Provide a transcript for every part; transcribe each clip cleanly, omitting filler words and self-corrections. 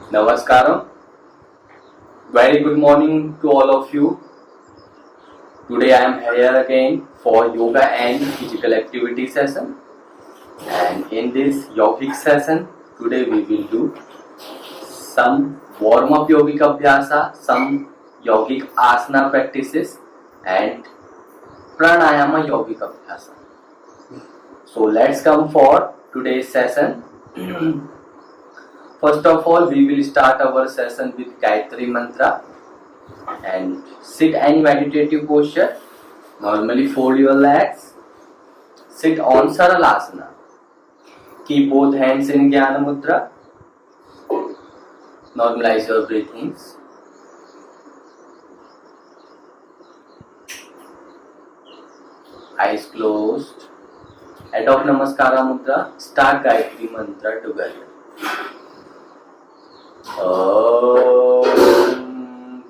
Namaskaram. Very good morning to all of you. Today I am here again for yoga and physical activity session. And in this yogic session, today we will do some warm-up yogic abhyasa, some yogic asana practices and pranayama yogic abhyasa. So let's come for today's session. First of all, we will start our session with Gayatri Mantra and sit any meditative posture. Normally fold your legs. Sit on Saralasana. Keep both hands in Jnana Mudra. Normalize your breathings. Eyes closed. Adopt Namaskara Mudra. Start Gayatri Mantra together. Om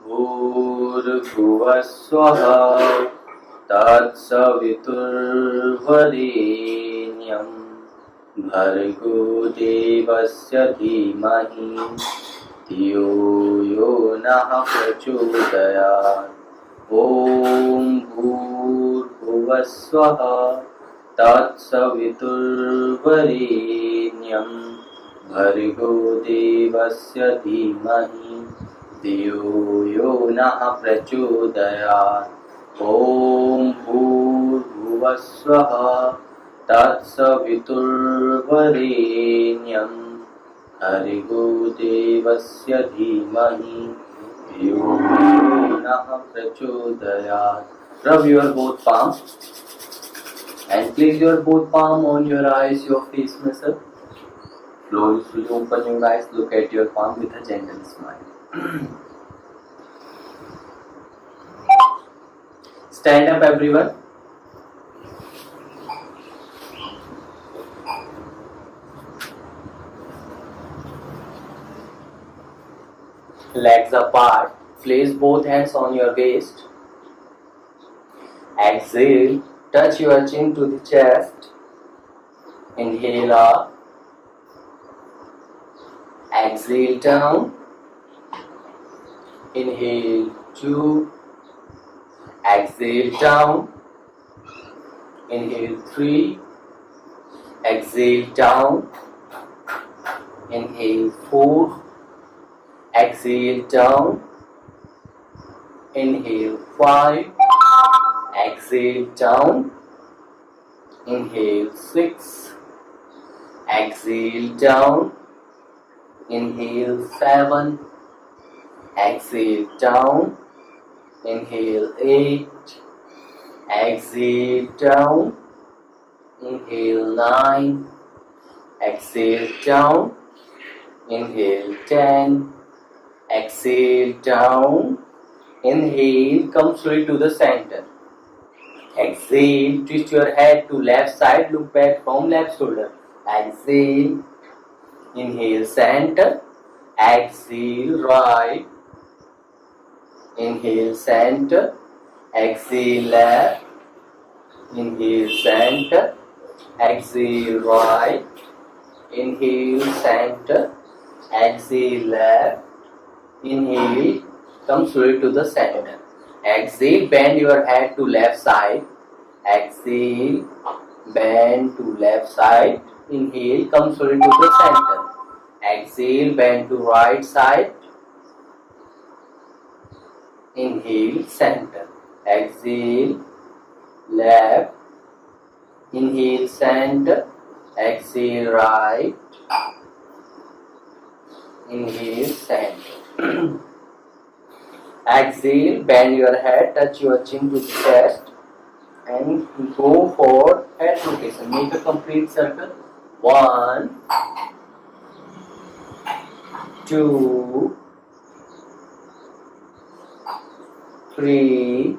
Bhurbhuvah Swaha Tatsaviturvarenyam Bhargo Devasya Dhimahi Dhiyo Yo Nah Prachodayat. Om Bhurbhuvah Swaha Tatsaviturvarenyam Bhargo Devasya Dhimahi Dhiyo Yo Nah Prachodayat. Om Bhurbhuvah Swaha Tatsaviturvarenyam Bhargo Devasya Dhimahi Dhiyo Yo Nah Prachodayat. Rub your both palms and place your both palm on your eyes, your face muscle. Slowly open your eyes, look at your palm with a gentle smile. Stand up everyone. Legs apart. Place both hands on your waist. Exhale. Touch your chin to the chest. Inhale up. Exhale down. Inhale 2. Exhale down. Inhale 3. Exhale down. Inhale 4. Exhale down. Inhale 5. Exhale down. Inhale 6. Exhale down. Inhale 7. Exhale down. Inhale 8. Exhale down. Inhale 9. Exhale down. Inhale 10. Exhale down. Inhale, come slowly to the center. Exhale, twist your head to left side, look back from left shoulder. Exhale. Inhale center. Exhale right. Inhale center. Exhale left. Inhale center. Exhale right. Inhale center. Exhale left. Inhale, come slowly to the center. Exhale, bend your head to left side. Exhale, bend to left side. Inhale, come slowly to the center. Exhale, bend to right side. Inhale, center. Exhale, left. Inhale, center. Exhale, right. Inhale, center. Exhale, bend your head, touch your chin to the chest and go for head rotation. Make a complete circle. 1, 2, 3,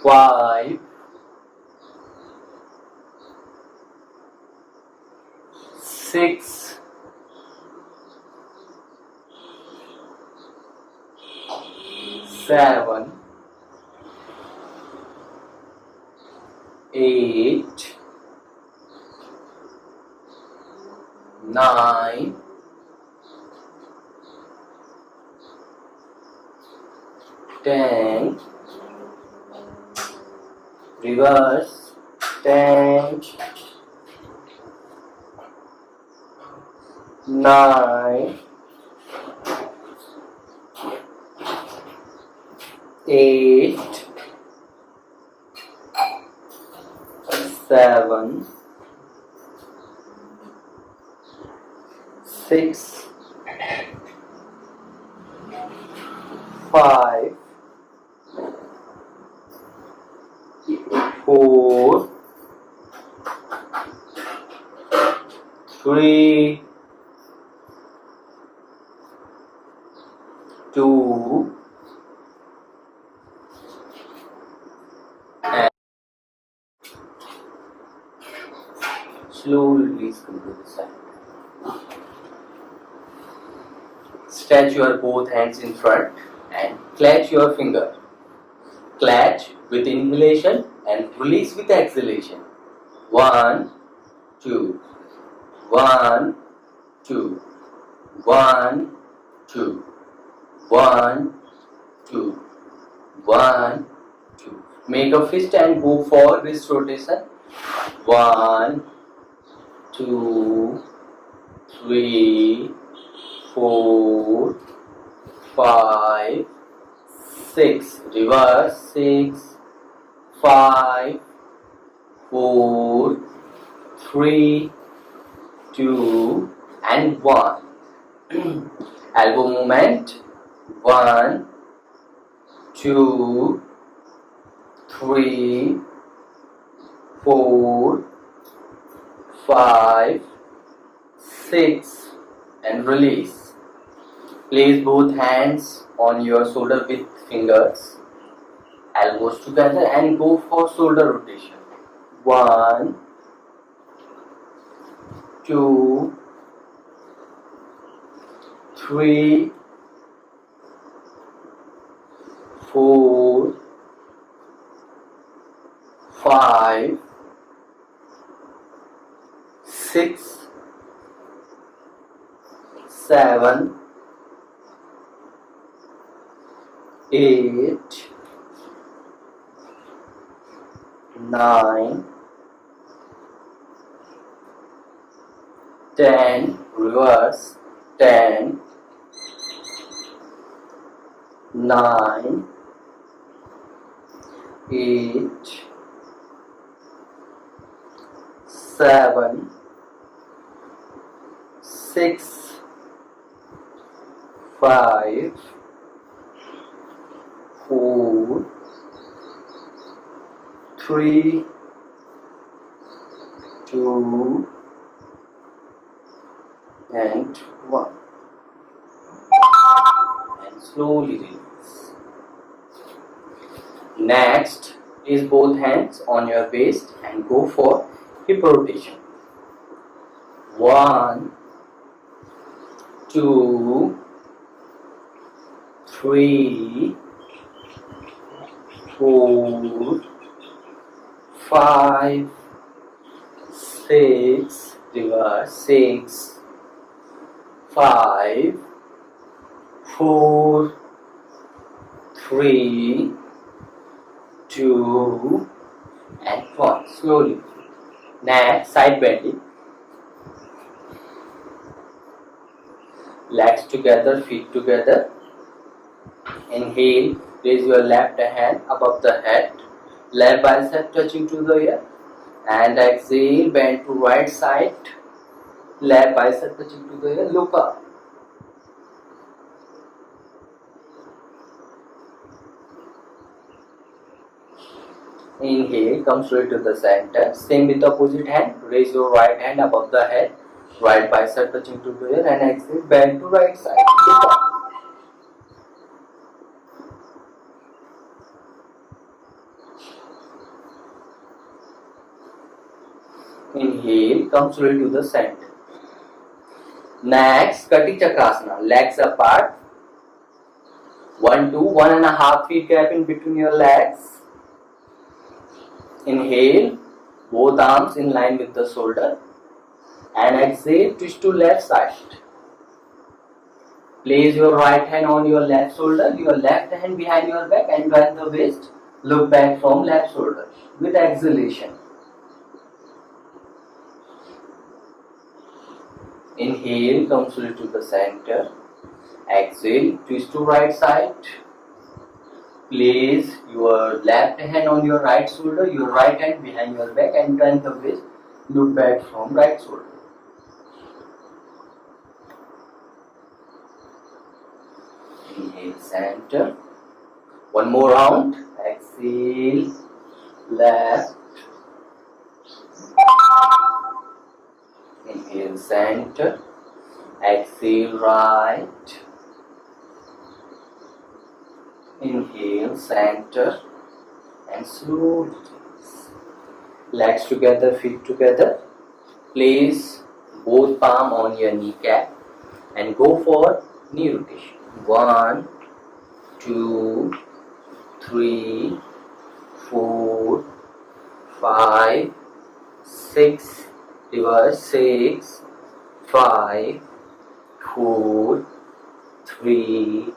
5, 6, 7, 8, 9, 10, reverse, 10, 9, 8, 7, 6, 5, 4, 3, 2, and slowly release to the side. Stretch your both hands in front and clutch your finger. Clutch with inhalation and release with exhalation. 1, 2, 1, 2, 1, 2, 1, 2, 1, 2. Make a fist and go for wrist rotation. 1, 2, 3, 4, 5, 6. Reverse. 6, 5, 4, 3, 2, and 1. Elbow movement. 1, 2, 3, 4, 5, 6, and release. Place both hands on your shoulder with fingers, elbows together, and go for shoulder rotation. 1, 2, 3, 4, 5, 6, 7, 8, 9, 10, reverse, 10, 9, 8, 7, 6, 5, 4, 3, 2, and 1. And slowly release. Next is both hands on your waist and go for hip rotation. 1, 2, 3, 4, 5, 6, reverse, 6, 5, 4, 3, 2, and 1. Slowly. Next, side bending. Legs together, feet together. Inhale, raise your left hand above the head, left bicep touching to the ear, and exhale, bend to right side, left bicep touching to the ear, look up. Inhale, come straight to the center. Same with the opposite hand. Raise your right hand above the head, right bicep touching to the ear, and exhale, bend to right side, look up. Inhale, come slowly to the center. Next, Kati Chakrasana, legs apart. 1 to 1.5 feet gap in between your legs. Inhale, both arms in line with the shoulder. And exhale, twist to left side. Place your right hand on your left shoulder, your left hand behind your back and bend the waist. Look back from left shoulder with exhalation. Inhale, come slowly to the center. Exhale, twist to right side. Place your left hand on your right shoulder, your right hand behind your back and bend the waist. Look back from right shoulder. Inhale, center. One more round. Exhale, left. Inhale, center. Exhale, right. Inhale, center. And slowly release. Legs together, feet together. Place both palm on your kneecap and go for knee rotation. 1, 2, 3, 4, 5, 6, reverse 6, 5, 4, 3,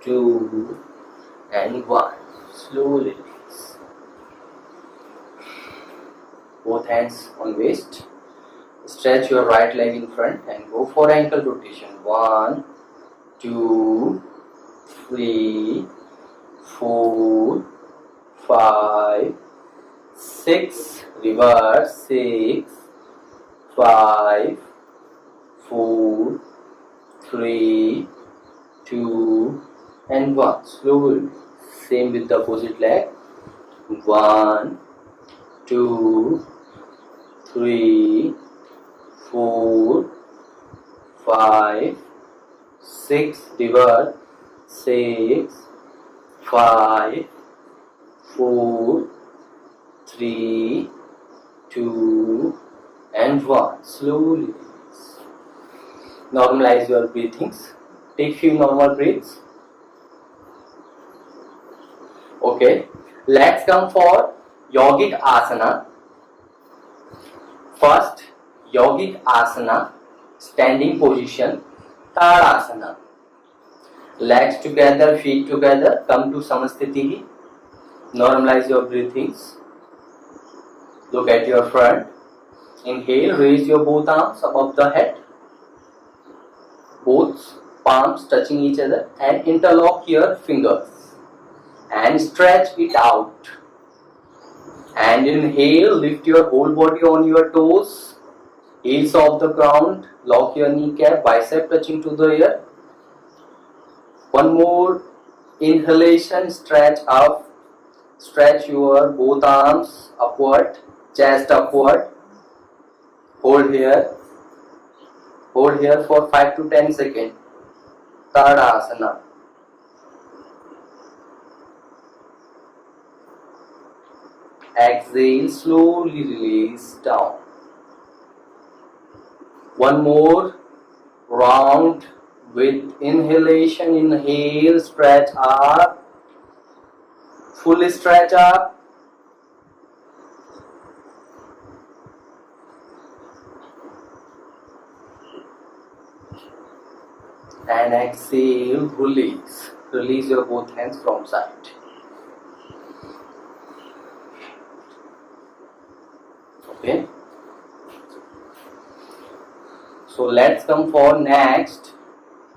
2, and 1. Slowly release. Both hands on waist. Stretch your right leg in front and go for ankle rotation. 1, 2, 3, 4, 5, 6, reverse 6, 5, 4, 3, 2, and 1. Slowly. Same with the opposite leg. 1, 2, 3, 4, 5, 6, reverse 6, 5, 4, 3, 2, and 1. Slowly release. Normalize your breathings. Take few normal breaths. Okay, let's come for Yogic Asana. First, Yogic Asana, standing position, Tadasana. Legs together, feet together, come to Samasthiti. Normalize your breathings. Look at your front. Inhale, raise your both arms above the head. Both palms touching each other and interlock your fingers. And stretch it out. And inhale, lift your whole body on your toes. Heels off the ground. Lock your kneecap, bicep touching to the air. One more inhalation, stretch up. Stretch your both arms upward, chest upward. Hold here. Hold here for 5 to 10 seconds. Tadasana. Exhale, slowly release down. One more round with inhalation. Inhale, stretch up. Fully stretch up. And exhale, release. Release your both hands from side. Okay. So let's come for next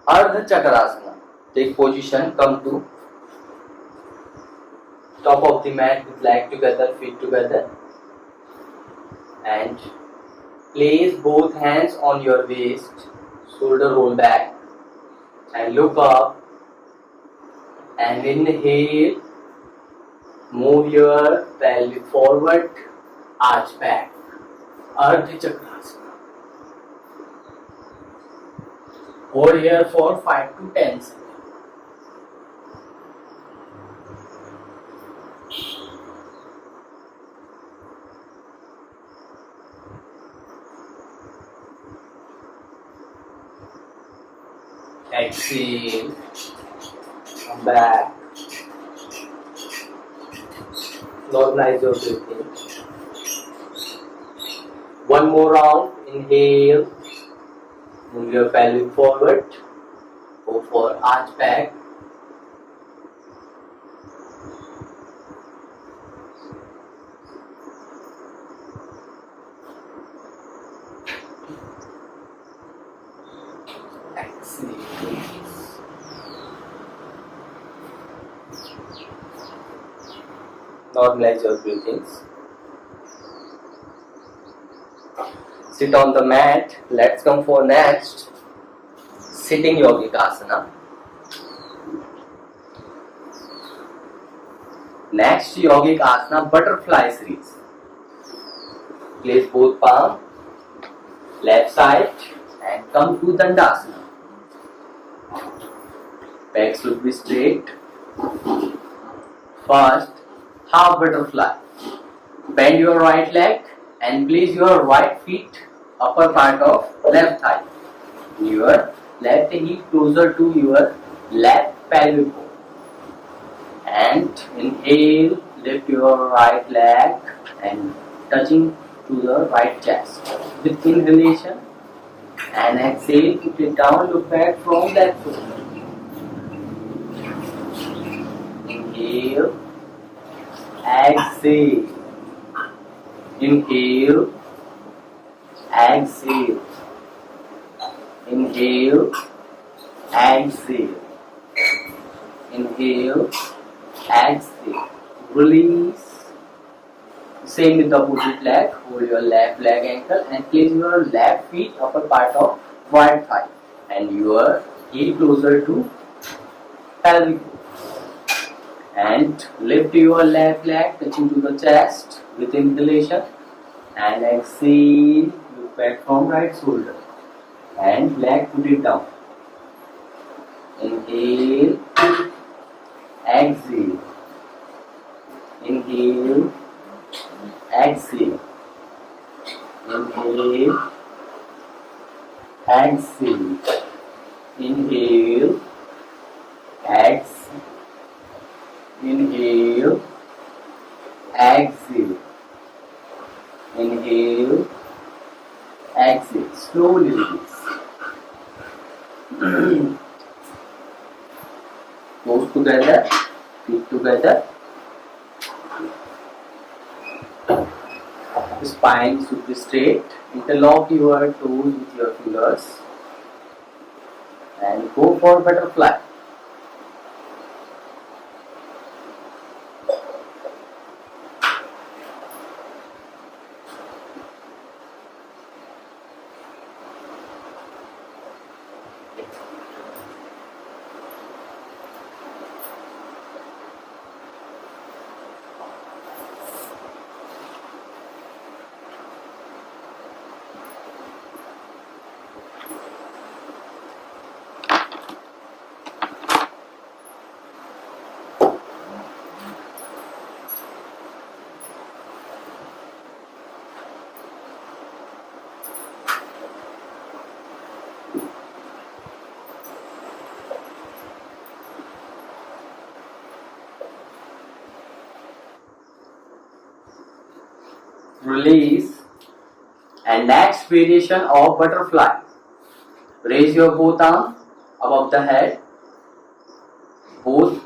Ardha Chakrasana. Take position, come to top of the mat with leg together, feet together. And place both hands on your waist, shoulder roll back. And look up and inhale, move your pelvic forward, arch back, Ardha Chakrasana. Hold here for 5 to 10 seconds. exhale, come back, normalize your breathing. One more round, inhale, move your pelvic forward, go for arch back. Exhale. Normalize your breathings. Sit on the mat. Let's come for next sitting yogic asana. Next yogic asana, butterfly series. Place both palm left side and come to Dandasana. Back should be straight. First, half butterfly. Bend your right leg and place your right feet upper part of left thigh. Your left heel closer to your left pelvic bone. And inhale, lift your right leg and touching to the right chest. With inhalation and exhale, put it down, look back from left foot. Inhale, exhale, inhale, exhale, inhale, exhale, inhale, exhale, release. Same with the opposite leg, hold your left leg ankle and place your left feet upper part of right thigh and your heel closer to pelvic. And lift your left leg touching to the chest with inhalation and exhale, look back from right shoulder and leg put it down. Inhale, exhale, inhale, exhale, inhale, exhale, inhale, exhale, inhale, exhale, inhale, exhale, slowly release. Toes together, feet together. Spine should be straight. Interlock your toes with your fingers and go for butterfly. Release. And next variation of butterfly. Raise your both arms above the head, both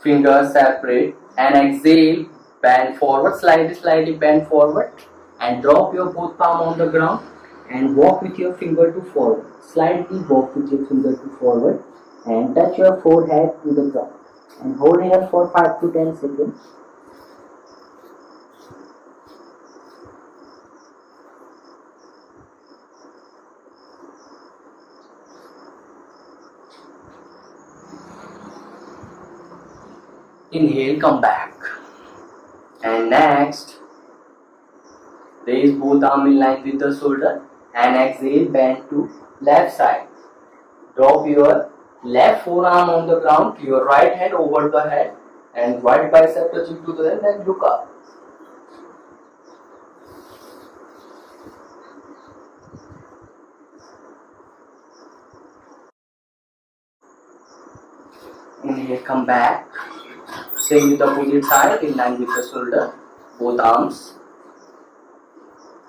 fingers separate and exhale, bend forward, slightly bend forward and drop your both palm on the ground and walk with your finger to forward. Slightly walk with your finger to forward and touch your forehead to the ground and hold here for 5 to 10 seconds. Inhale, come back. And next, raise both arms in line with the shoulder and exhale, bend to left side. Drop your left forearm on the ground, your right hand over the head and right bicep touching to the head and look up. Inhale, come back. Same with the opposite side, in line with the shoulder, both arms.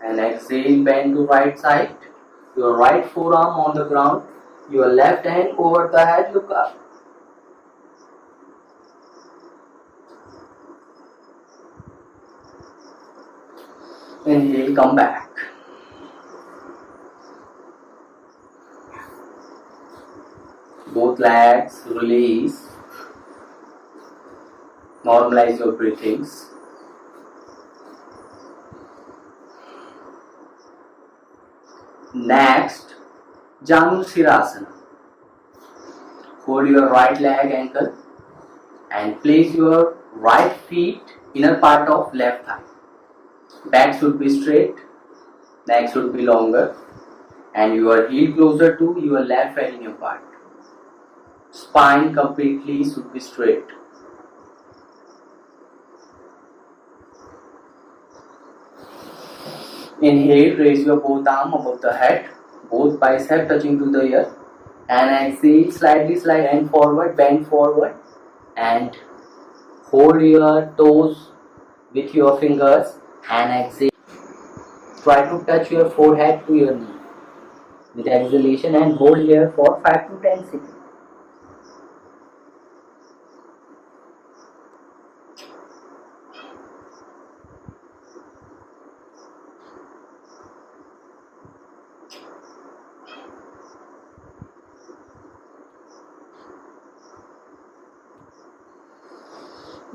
And exhale, bend to right side. Your right forearm on the ground. Your left hand over the head, look up. Inhale, come back. Both legs, release. Normalize your breathings. Next, Janu Sirasana. Hold your right leg ankle and place your right feet inner part of left thigh. Back should be straight, neck should be longer, and your heel closer to your left perineum part. Spine completely should be straight. Inhale, raise your both arm above the head, both bicep touching to the ear, and exhale, slightly slide and forward, bend forward, and hold your toes with your fingers and exhale. Try to touch your forehead to your knee with exhalation and hold here for 5 to 10 seconds.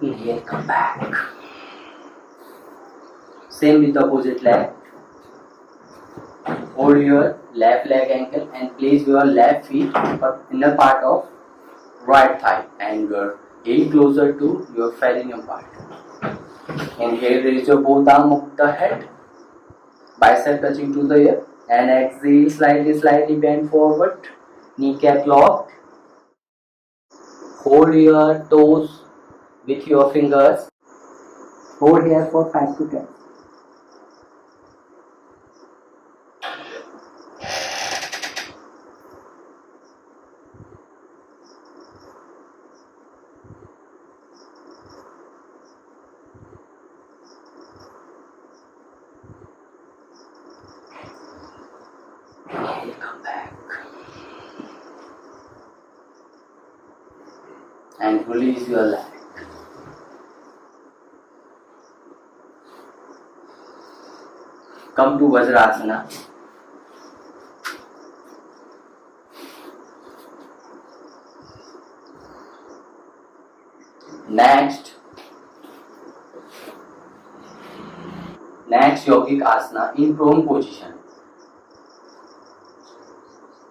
Inhale, come back. Same with the opposite leg. Hold your left leg ankle and place your left feet inner part of right thigh and your heel closer to your perineum part. Inhale, raise your both arms above the head, bicep touching to the ear, and exhale, slightly bend forward, kneecap locked. Hold your toes with your fingers. Hold here for 5 to 10. Come back and release your leg. Come to Vajrasana. Next yogic asana in prone position.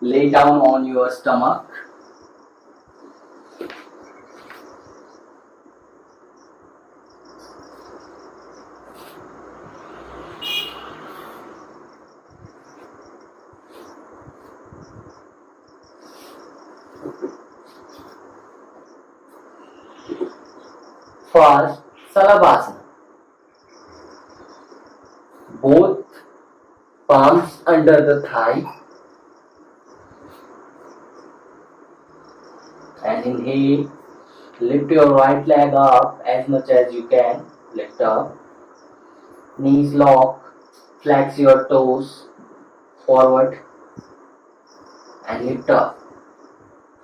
Lay down on your stomach. First, Salabhasana. Both palms under the thigh. And inhale, lift your right leg up as much as you can. Lift up. Knees lock. Flex your toes forward. And lift up.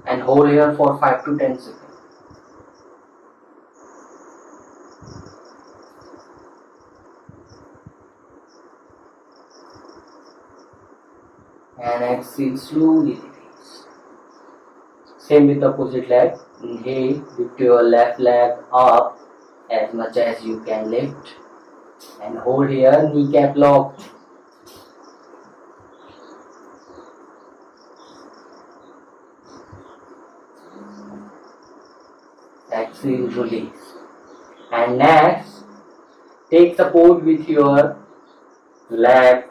And hold here for 5 to 10 seconds. And exhale, slowly release. Same with the opposite leg. Inhale, lift your left leg up as much as you can lift. And hold here, kneecap locked. Exhale, release. And next, take support with your leg.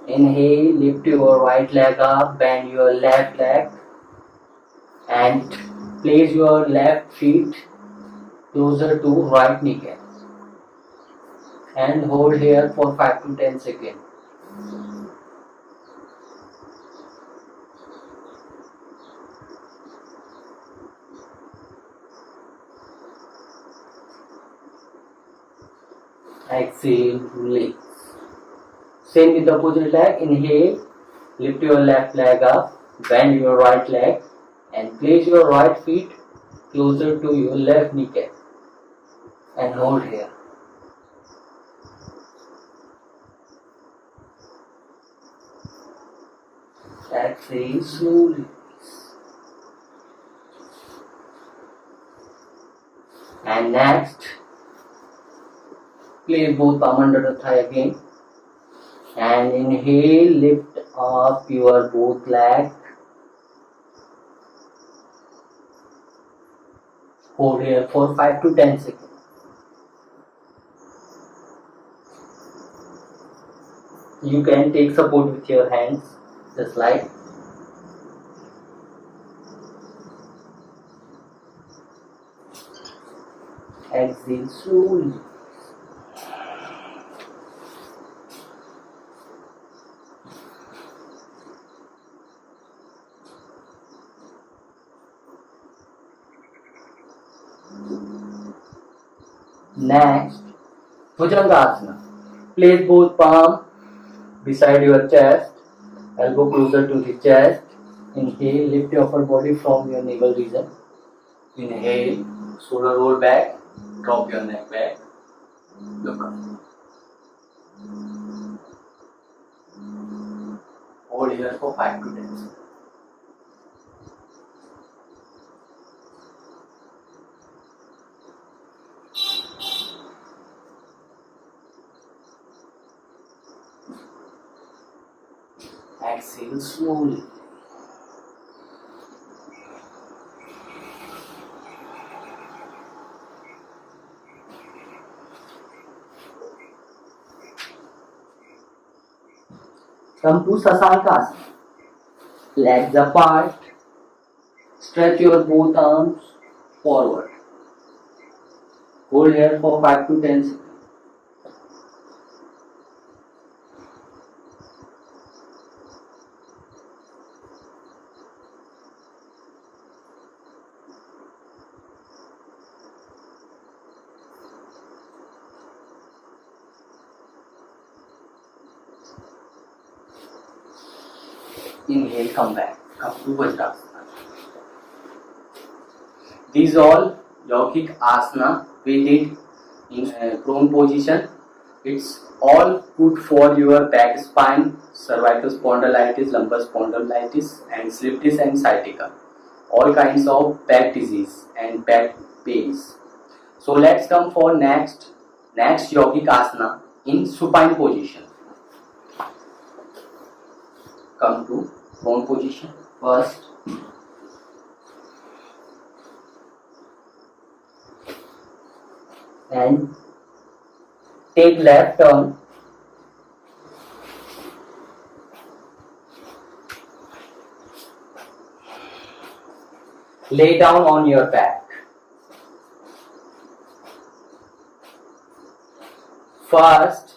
Inhale, lift your right leg up, bend your left leg and place your left feet closer to right kneecap and hold here for 5 to 10 seconds. Exhale, release. Same with the opposite leg. Inhale, lift your left leg up, bend your right leg and place your right feet closer to your left kneecap and hold here. Exhale, slowly. And next, place both palm under the thigh again. And inhale, lift up your both legs. Hold here for 5 to 10 seconds. You can take support with your hands, just like. Exhale slowly. Next, Bhujangasana. Place both palms beside your chest, elbow closer to the chest. Inhale, lift your upper body from your navel region. Inhale, shoulder roll back, drop your neck back, look up. Hold here for 5 to 10 seconds. Exhale slowly. Come to Sasankasana. Legs apart. Stretch your both arms forward. Hold here for 5 to 10 seconds. Inhale, come back. Come to Vajrasana. These all yogic asana we did in prone position. It's all good for your back spine, cervical spondylitis, lumbar spondylitis, and slip disc and sciatica. All kinds of back disease and back pains. So let's come for next yogic asana in supine position. Come to prone position first. And take left turn. Lay down on your back. First,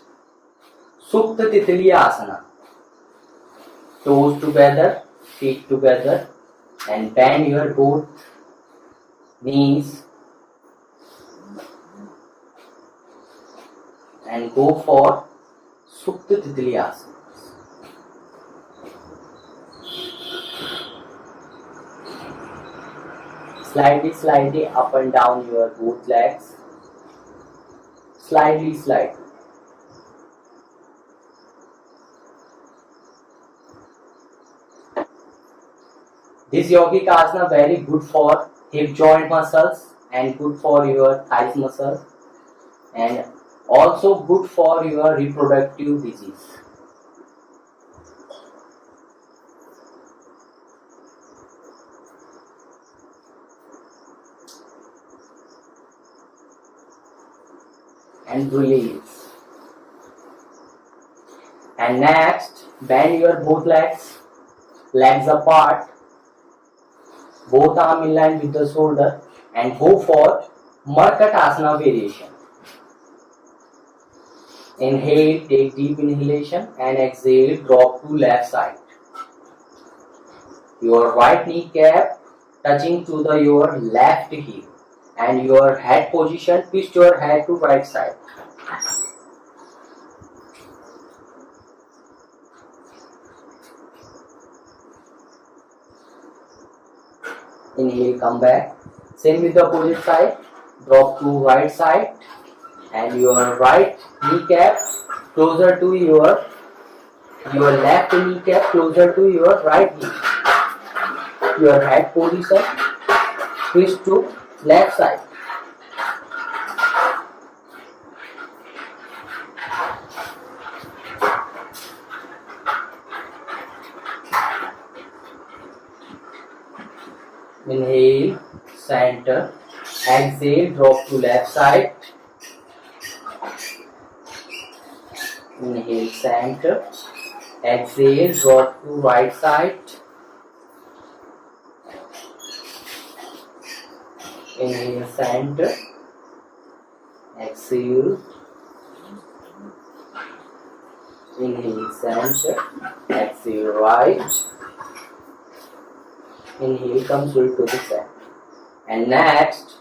Supta Titli Asana. Toes together, feet together, and bend your both knees and go for Supta Titli Asana. Slightly up and down your both legs. Slightly. This yogic asana very good for hip joint muscles and good for your thighs muscles and also good for your reproductive disease. And release. And next, bend your both legs apart. Both arms in line with the shoulder and go for Markatasana variation. Inhale, take deep inhalation and exhale, drop to left side. Your right kneecap touching to your left hip and your head position, twist your head to right side. Inhale, come back. Same with the opposite side. Drop to right side and your right kneecap closer to your left kneecap closer to your right knee. Your head position twist to left side. Inhale, center. Exhale, drop to left side. Inhale, center. Exhale, drop to right side. Inhale, center. Exhale. Inhale, center. Exhale, right. Inhale, come straight to the center. And next,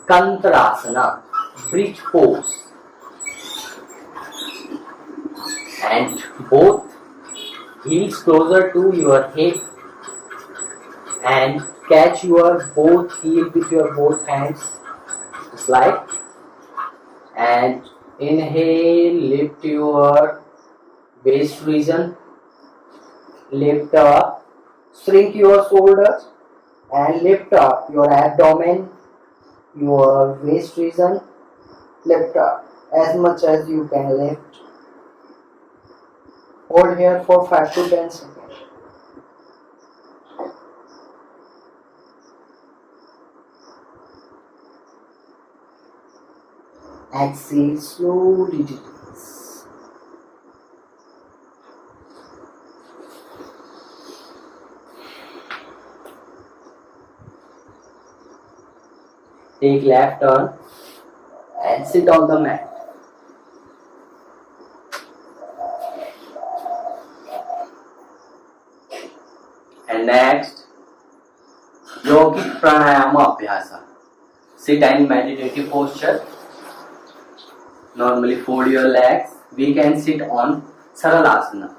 Kantarasana, bridge pose. And both heels closer to your hip and catch your both heel with your both hands just like, and inhale, lift your waist region, lift up, shrink your shoulders and lift up your abdomen, your waist region, lift up as much as you can lift. Hold here for 5 to 10 seconds. Exhale, slowly release. Take left turn and sit on the mat. And next, yogic pranayama abhyasa. Sit in meditative posture. Normally fold your legs. We can sit on Saralasana.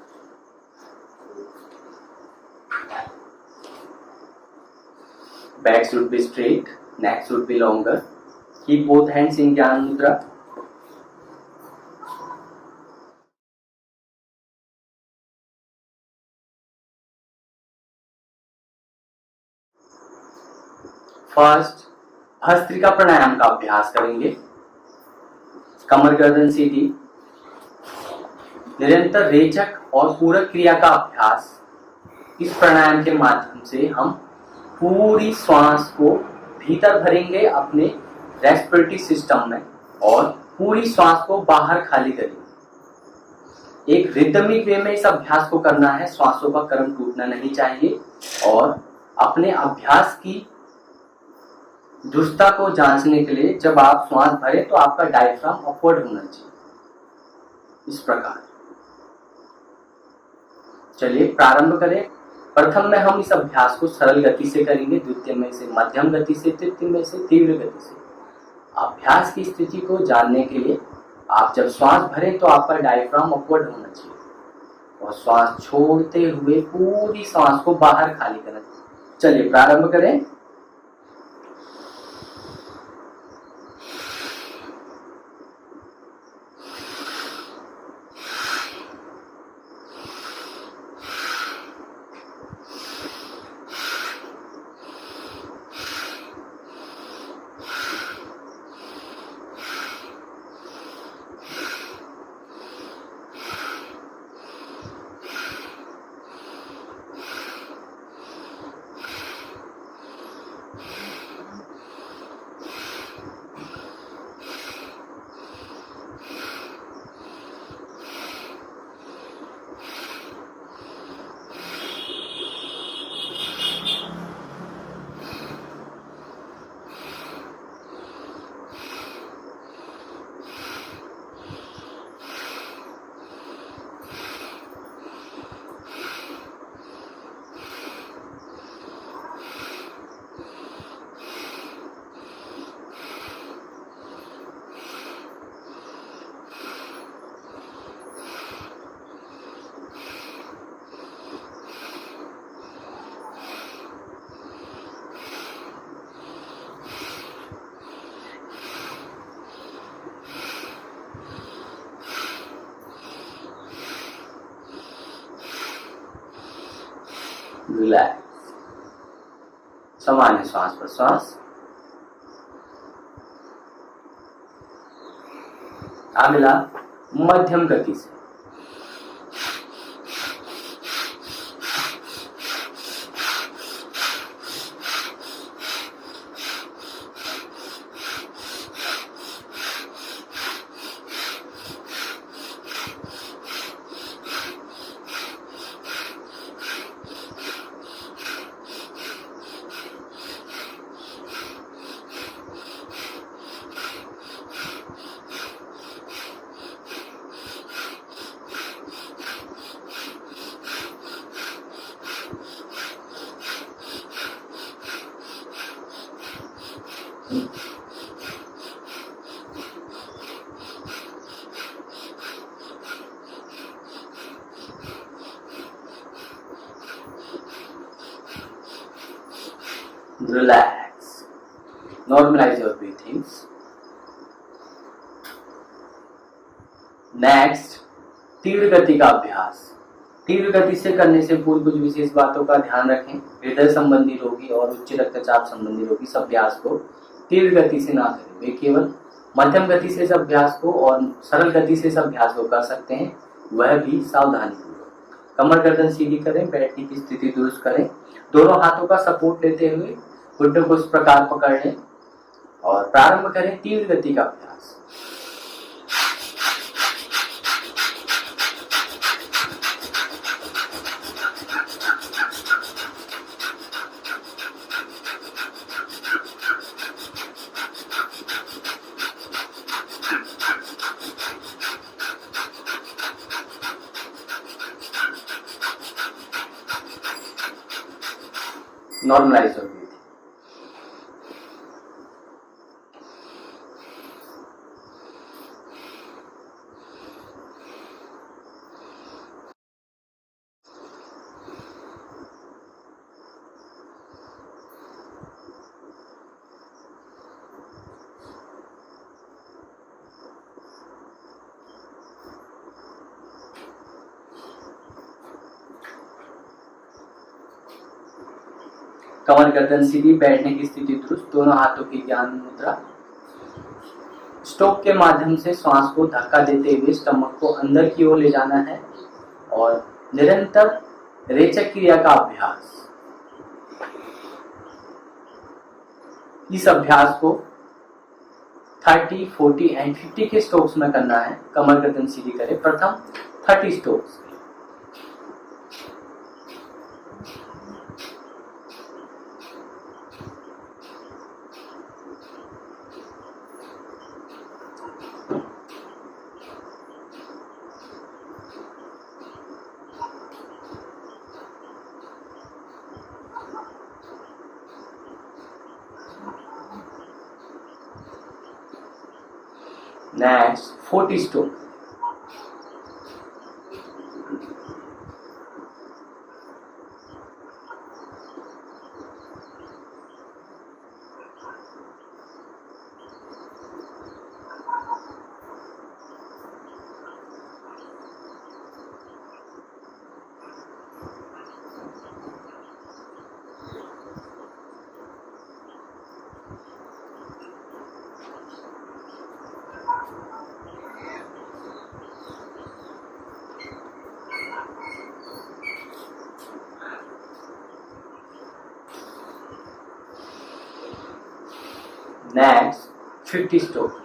Back should be straight, neck should be longer. Keep both hands in Jnana Mudra. First bhastrika pranayama का अभ्यास करेंगे. कमर गर्दन सीधी. निरंतर रेचक और पूरक क्रिया का अभ्यास. इस प्राणायाम के माध्यम से हम पूरी श्वास को भीतर भरेंगे अपने रेस्पिरेटरी सिस्टम में और पूरी श्वास को बाहर खाली करेंगे. एक रिदमिक वे में इस अभ्यास को करना है. श्वासों का क्रम टूटना नहीं चाहिए और अपने अभ्यास की दुष्टता को जांचने के लिए जब आप श्वास भरें तो आपका डायफ्राम अपवर्ड होना चाहिए. इस प्रकार चलिए प्रारंभ करें. प्रथम में हम इस अभ्यास को सरल गति से करेंगे, द्वितीय में से मध्यम गति से, तृतीय में से तीव्र गति से. अभ्यास की स्थिति को जानने के लिए आप जब श्वास भरें तो आपका डायफ्राम अपवर्ड होना चाहिए और श्वास छोड़ते हुए पूरी श्वास को बाहर खाली करना. चलिए प्रारंभ करें. रिलैक्स। सामान्य श्वास प्रश्वास। अगला मध्यम गति से। Relax. Normalize your breathings. Next, तीव्र गति का अभ्यास। तीव्र गति से करने से पूर्व कुछ विशेष बातों का ध्यान रखें। हृदय संबंधी रोगी और उच्च रक्तचाप संबंधी रोगी इस अभ्यास को तीव्र गति से ना करें। वे केवल मध्यम गति से इस अभ्यास को और सरल गति से इस अभ्यास को कर सकते हैं, वह भी सावधानी पूर्वक। कमर गर्दन सीधी करें, बैठने की स्थिति दुरुस्त करें। दोनों हाथों का सपोर्ट लेते हुए घुटनों को इस प्रकार पकड़ लें और प्रारंभ करें तीव्र गति का अभ्यास। Normalize your breathing. कमर गर्दन सीधी, बैठने की स्थिति दुरुस्त, दोनों हाथों की ज्ञान मुद्रा। स्ट्रोक के माध्यम से श्वास को धक्का देते हुए स्टमक को अंदर की ओर ले जाना है और निरंतर रेचक क्रिया का अभ्यास। इस अभ्यास को 30, 40 एंड 50 के स्ट्रोक्स में करना है। कमर गर्दन सीधी करें। प्रथम 30 strokes. Next, 40 strokes. Next, 50 strokes.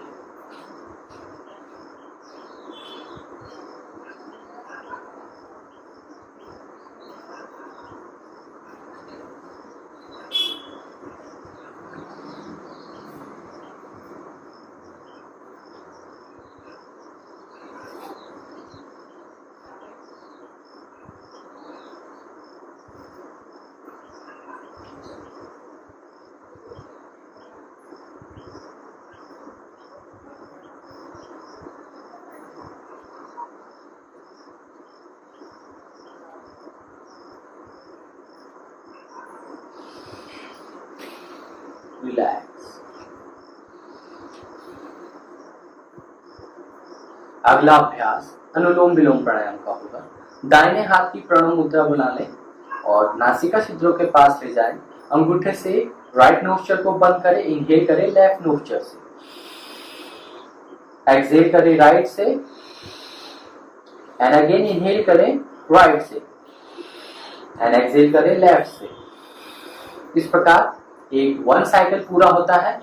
Relax. अगला अभ्यास अनुलोम विलोम प्राणायाम का होगा। दाहिने हाथ की प्रणव मुद्रा बना लें और नासिका छिद्रों के पास ले जाएं। अंगूठे से राइट नोस्ट्रल को बंद करें, इनहेल करें लेफ्ट नोस्ट्रल से, एक्सहेल करें राइट से एंड अगेन इनहेल करें राइट से एंड एक्सहेल करें लेफ्ट से। इस प्रकार एक 1 साइकिल पूरा होता है।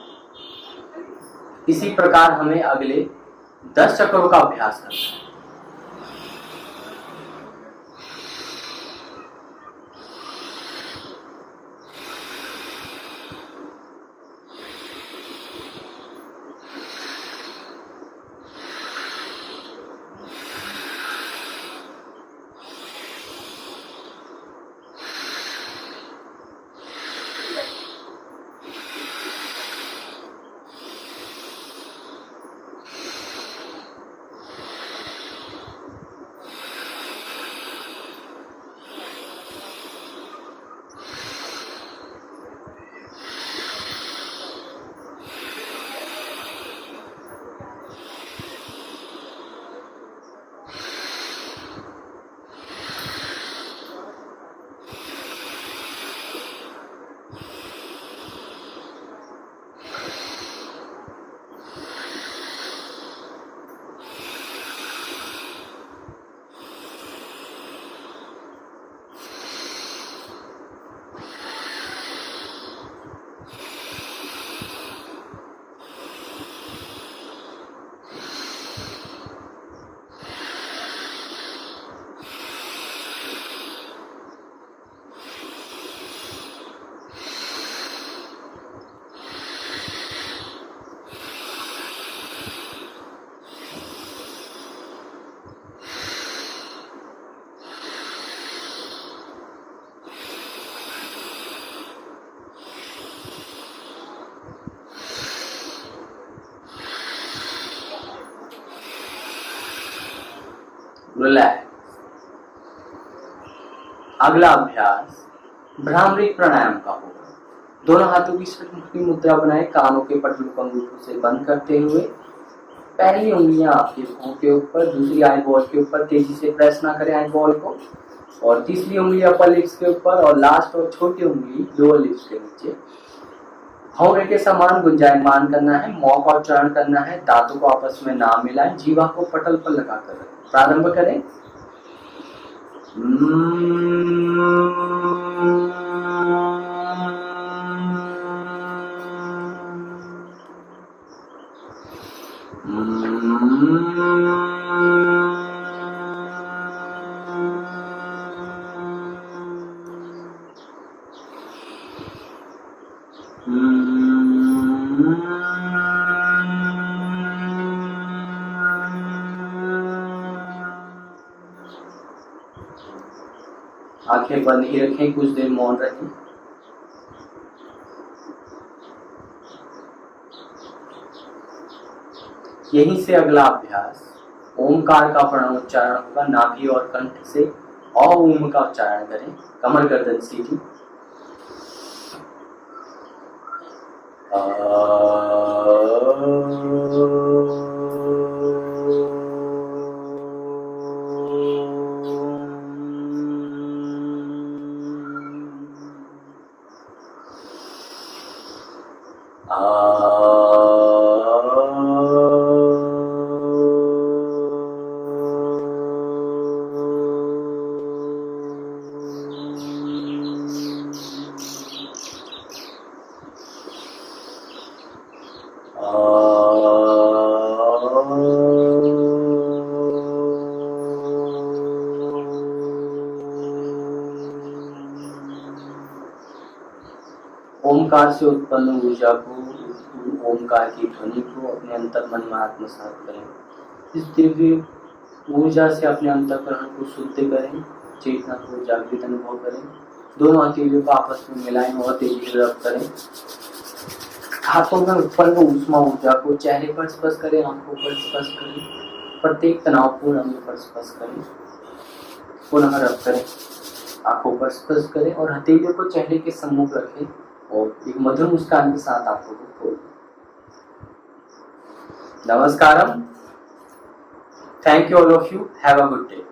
इसी प्रकार हमें अगले 10 चक्रों का अभ्यास करना है। रिलैक्स। अगला अभ्यास भ्रामरी प्राणायाम का होगा। दोनों हाथों की षटमुखी मुद्रा बनाए, कानों के पटलों को अंगूठों से बंद करते हुए पहली उंगलियां आपके भौं के ऊपर, दूसरी आई बॉल के ऊपर, तेजी से प्रेस ना करें आई बॉल को, और तीसरी उंगली अपर लिप्स के ऊपर और लास्ट और छोटी उंगली लोअर लिप्स के नीचे। भौरे के समान गुंजायमान करना है, मौन का उच्चारण करना है, दांतों को आपस में ना मिलाएं, जीवा को पटल पर लगाकर रखें। प्रारंभ करें। आंखें बंद ही रखें, कुछ देर मौन रहें। यहीं से अगला अभ्यास ओमकार का प्रणोच्चारण होगा। नाभि और कंठ से ओम का उच्चारण करें, कमर गर्दन सीधी। ओमकार से उत्पन्न ऊर्जा को, ओमकार की ध्वनि को अपने अंतर मन में आत्मसात करें। इस दिव्य ऊर्जा से अपने अंतःकरण को शुद्ध करें, चेतना को जागृत अनुभव करें। दोनों हथेलियों को आपस में मिलाएं और तेजी से रब करें। हाथों में उत्पन्न ऊष्मा ऊर्जा को चेहरे पर स्पर्श करें, आंखों पर स्पर्श करें, प्रत्येक तनावपूर्ण अंग पर स्पर्श करें। पुनः रब करें, आंखों पर स्पर्श करें और हथेलियों को चेहरे के सम्मुख रखें और एक मधुर मुस्कान के साथ आंखों को खोलें। नमस्कारम। Thank you all of you. Have a good day.